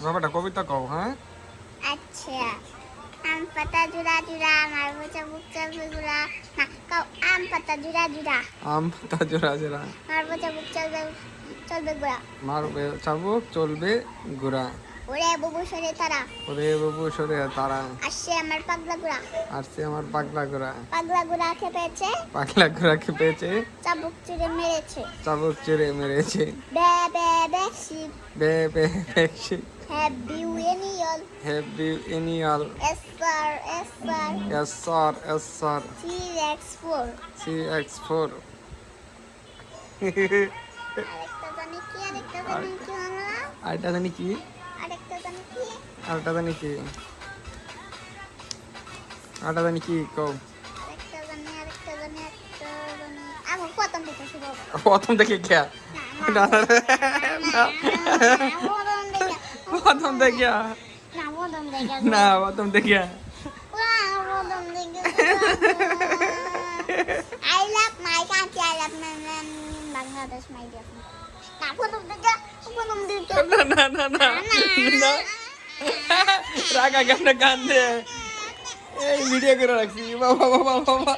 বাবাটা কবিতা কও, হ্যাঁ? আচ্ছা, আম পাতা জুড়া জুড়া, মারবো চাবুক চলবে গুড়া। না, কও আম পাতা জুড়া জুড়া, আম পাতা জোড়া জোড়া, মারবো চাবুক চলবে চলবে গুড়া। মারবে চাবুক চলবে ঘোড়া। ওরে বুবু সরে তারা, ওরে বাবু সরে তারা, আসছে আমার পাগলা গুড়া। আসছে আমার পাগলা ঘোড়া। পাগলা গুড়া খেপেছে, পাগলা ঘোড়াকে পেয়েছে, চাবুক চুড়ে মেরেছে। চাবুক চেড়ে মেরেছে। বে বে বে শিপ, বে বে বেশি, have you any all, happy এনিয়াল, yes sir yes sir, yes sir yes sir, C-Rex-4। CX4। আরেকটা জানি কি, আরেকটা জানি কি হলো? আরেকটা জানি কি, আরেকটা জানি কি, আরেকটা জানি কি, আরেকটা জানি কি কও। আরেকটা জানি, আরেকটা জানি, আরেকটা জানি। আমার প্রথম থেকে শুরু হবে। প্রথম থেকে খেয়া, না, না, না, প্রথম থেকে। প্রথম থেকে, না, প্রথম থেকে। না প্রথম থেকে। প্রথম থেকে। I love my country, I love my Bangladesh, my dear. না, প্রথম থেকে, প্রথম থেকে। না না না না না, রাগা গানটা গান দে, এই ভিডিও করে রাখছি, বাবা বাবা বাবা।